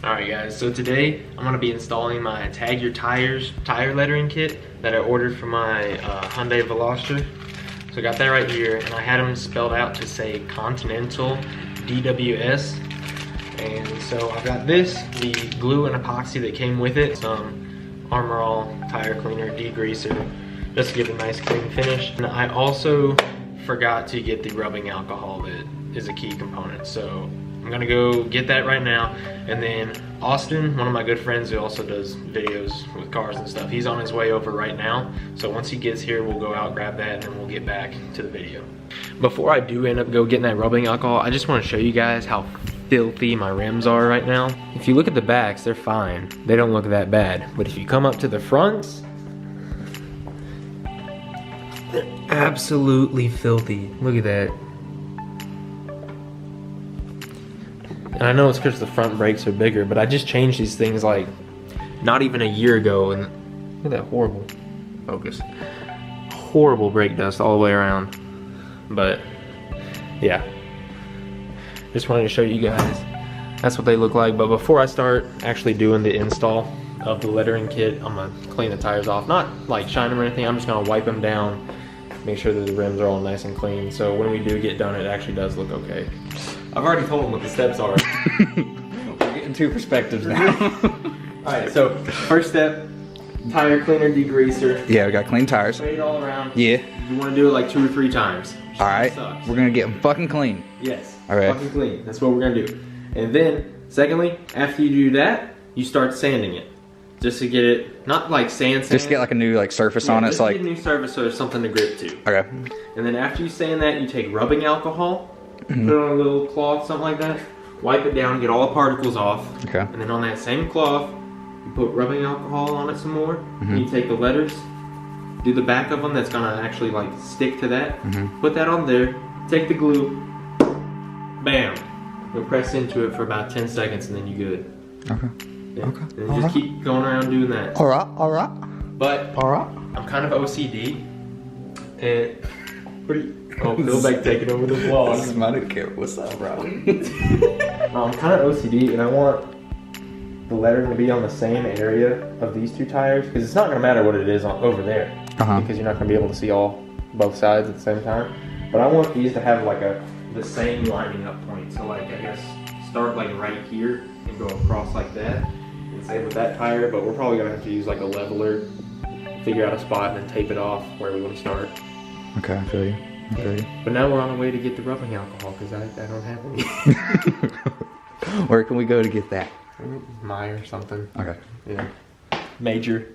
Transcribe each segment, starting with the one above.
Alright guys, so today I'm going to be installing my TagYourTires tire lettering kit that I ordered for my Hyundai Veloster. So I got that right here, and I had them spelled out to say Continental DWS. And so I've got this, the glue and epoxy that came with it, some Armor All tire cleaner, degreaser, just to give it a nice clean finish. And I also forgot to get the rubbing alcohol that is a key component. So I'm gonna go get that right now. And then Austin, one of my good friends who also does videos with cars and stuff, he's on his way over right now. So once he gets here, we'll go out, grab that, and then we'll get back to the video. Before I do end up getting that rubbing alcohol, I just wanna show you guys how filthy my rims are right now. If you look at the backs, they're fine. They don't look that bad. But if you come up to the fronts, they're absolutely filthy. Look at that. And I know it's because the front brakes are bigger, but I just changed these things like not even a year ago, and look at that horrible focus. Horrible brake dust all the way around. But yeah, just wanted to show you guys that's what they look like. But before I start actually doing the install of the lettering kit, I'm gonna clean the tires off, not like shine them or anything. I'm just gonna wipe them down, make sure that the rims are all nice and clean, so when we do get done, it actually does look okay. I've already told them what the steps are. We're getting two perspectives now. Alright, so first step, tire cleaner, degreaser. Yeah, we got clean tires. Spray it all around. Yeah. You want to do it like 2 or 3 times. Alright, we're gonna get them fucking clean. Yes. Alright. Fucking clean. That's what we're gonna do. And then, secondly, after you do that, you start sanding it. Just to get it, not like sand. Just get like a new like surface on it. Just So like get a new surface so there's something to grip to. Okay. And then after you sand that, you take rubbing alcohol, put it on a little cloth, something like that, wipe it down, get all the particles off. Okay. And then on that same cloth, you put rubbing alcohol on it some more. And you take the letters, do the back of them that's gonna actually like stick to that. Put that on there, take the glue, bam. You'll press into it for about 10 seconds and then you're good. Okay. Yeah. Okay. And just keep going around doing that. Alright, alright. But I'm kind of OCD. And pretty. Oh, Phil back taking over the vlog. This is my new kid. What's up, bro? I'm kind of OCD, and I want the lettering to be on the same area of these 2 tires, because it's not going to matter what it is over there, because you're not going to be able to see both sides at the same time. But I want these to have like the same lining up point. So like I guess start like right here and go across like that. And same with that tire, but we're probably going to have to use like a leveler, figure out a spot, and then tape it off where we want to start. Okay, I feel you. But now we're on the way to get the rubbing alcohol because I don't have any. Where can we go to get that? Mine or something. Okay. Yeah. Major.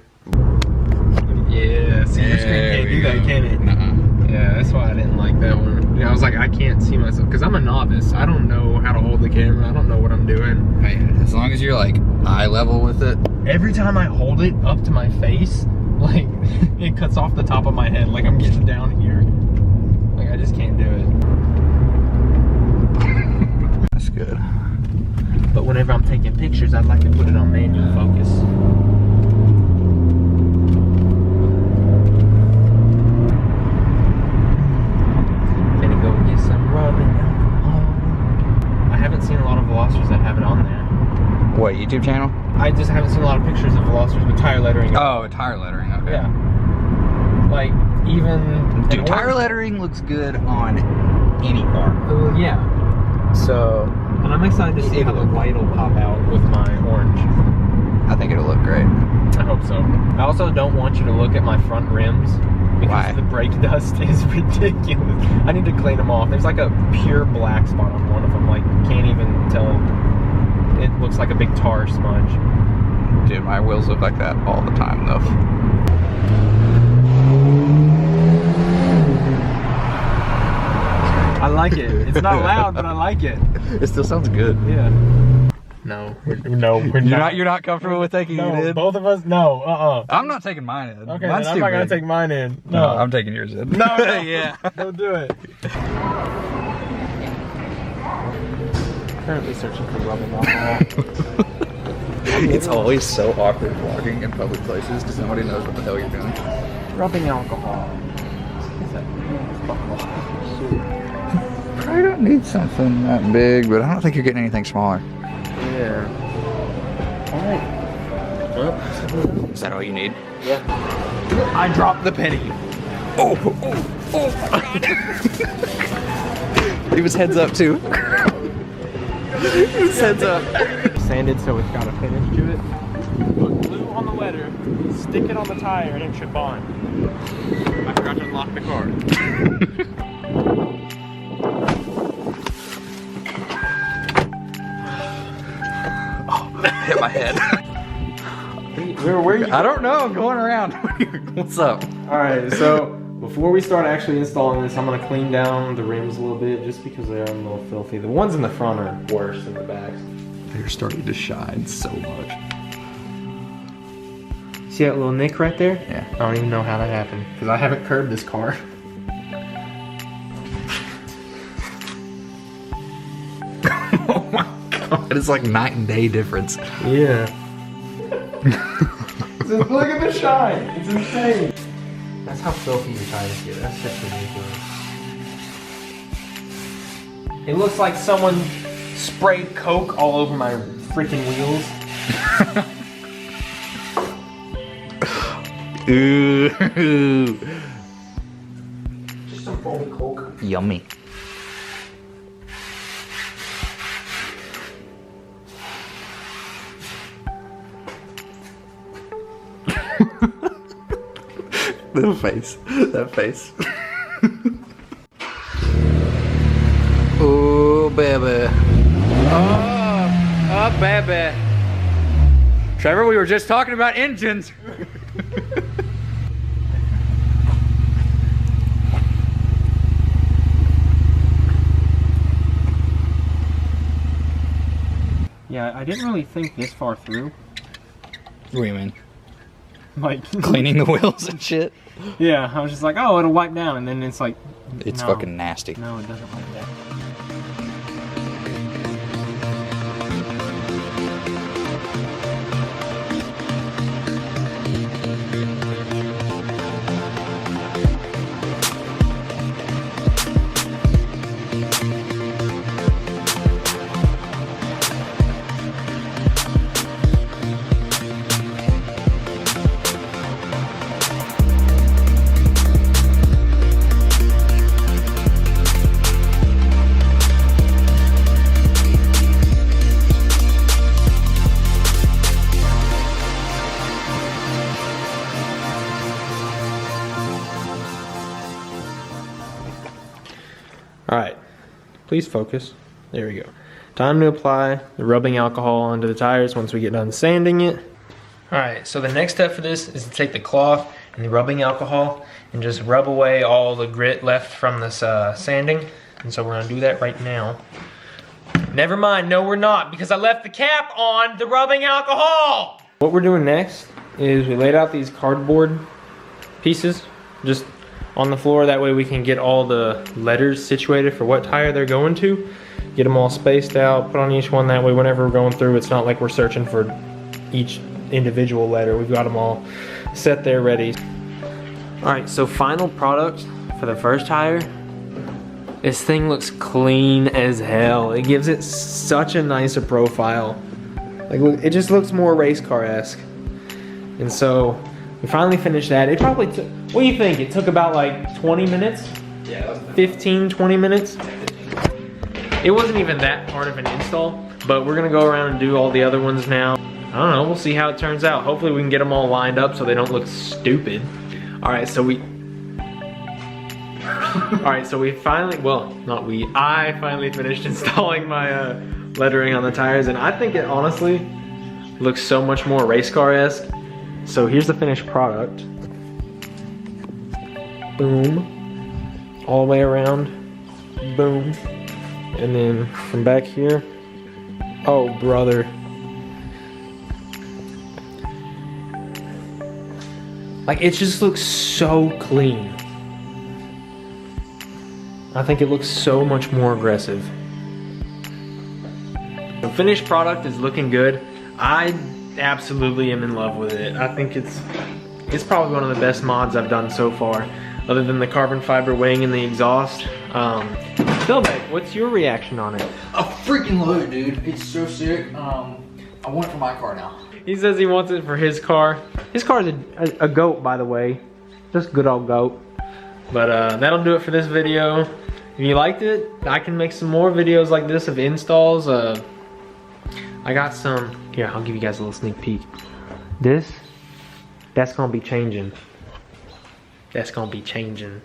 Yeah, see your screen can't do that, can it? Yeah, that's why I didn't like that one. Yeah, I was like, I can't see myself because I'm a novice. I don't know how to hold the camera. I don't know what I'm doing. Man, as long as you're like eye level with it. Every time I hold it up to my face, like it cuts off the top of my head. Like I'm getting down here. Like I just can't do it. That's good. But whenever I'm taking pictures, I'd like to put it on manual focus. Gonna go get some rubbing alcohol. I haven't seen a lot of Velocitors that have it on there. What, YouTube channel? I just haven't seen a lot of pictures of Velocitors with tire lettering. Oh, tire lettering, okay. Yeah. Like, even... Dude, tire lettering looks good on any car. Yeah. So, and I'm excited to see how the white will pop out with my orange. I think it'll look great. I hope so. I also don't want you to look at my front rims because the brake dust is ridiculous. I need to clean them off. There's like a pure black spot on one of them. Like, can't even tell. It looks like a big tar smudge. Dude, my wheels look like that all the time though. I like it. It's not loud, but I like it. It still sounds good. Yeah. No, we're not. You're not comfortable with taking it in? Both of us, no. I'm not taking mine in. Okay, then I'm not gonna take mine in. No, I'm taking yours in. No. Yeah. Don't do it. Currently searching for rubbing alcohol. It's always so awkward vlogging in public places because nobody knows what the hell you're doing. Rubbing alcohol. Probably don't need something that big, but I don't think you're getting anything smaller. Yeah. Alright. Well, Is that all you need? yeah. I dropped the penny. Oh, oh, oh. Leave his heads up too. His heads up. Sanded so it's got a finish to it. Put glue on the letter, stick it on the tire, and it should bond. I forgot to unlock the car. Hit my head. Where are you? I don't know. I'm going around. What's up? Alright, so before we start actually installing this, I'm going to clean down the rims a little bit just because they're a little filthy. The ones in the front are worse than the backs. They're starting to shine so much. See that little nick right there? Yeah. I don't even know how that happened because I haven't curbed this car. Oh my god. It's like night and day difference. Yeah. Look at the shine. It's insane. That's how filthy your tires get. That's just ridiculous. It looks like someone sprayed Coke all over my freaking wheels. Ooh. Just some foamy Coke. Yummy. That face. That face. Oh, baby. Oh, baby. Trevor, we were just talking about engines. Yeah, I didn't really think this far through. What do you mean? Like Cleaning the wheels and shit? Yeah, I was just like, oh, it'll wipe down, and then it's like, It's no. fucking nasty. No, it doesn't like that. Alright, please focus. There we go. Time to apply the rubbing alcohol onto the tires once we get done sanding it. Alright, so the next step for this is to take the cloth and the rubbing alcohol and just rub away all the grit left from this sanding. And so we're going to do that right now. Never mind, no we're not, because I left the cap on the rubbing alcohol! What we're doing next is we laid out these cardboard pieces just on the floor. That way we can get all the letters situated for what tire they're going to. Get them all spaced out, put on each one. That way whenever we're going through, it's not like we're searching for each individual letter. We've got them all set there ready. Alright, so final product for the first tire. This thing looks clean as hell. It gives it such a nicer profile. Like, look, it just looks more race car-esque. And so we finally finished that. It probably took, what do you think? It took about like 20 minutes? Yeah. 15, 20 minutes? It wasn't even that hard of an install, but we're gonna go around and do all the other ones now. I don't know, we'll see how it turns out. Hopefully we can get them all lined up so they don't look stupid. All right, so we finally, well, not we, I finally finished installing my lettering on the tires, and I think it honestly looks so much more race car-esque. So here's the finished product. Boom. All the way around. Boom. And then from back here. Oh, brother. Like, it just looks so clean. I think it looks so much more aggressive. The finished product is looking good. I absolutely am in love with it. I think it's probably one of the best mods I've done so far, other than the carbon fiber wing and the exhaust. Philbeck, what's your reaction on it? I freaking love it, dude. It's so sick. I want it for my car now. He says he wants it for his car. His car is a goat, by the way. Just good old goat. But that'll do it for this video. If you liked it, I can make some more videos like this of installs. I got some, here, I'll give you guys a little sneak peek. That's gonna be changing. That's gonna be changing.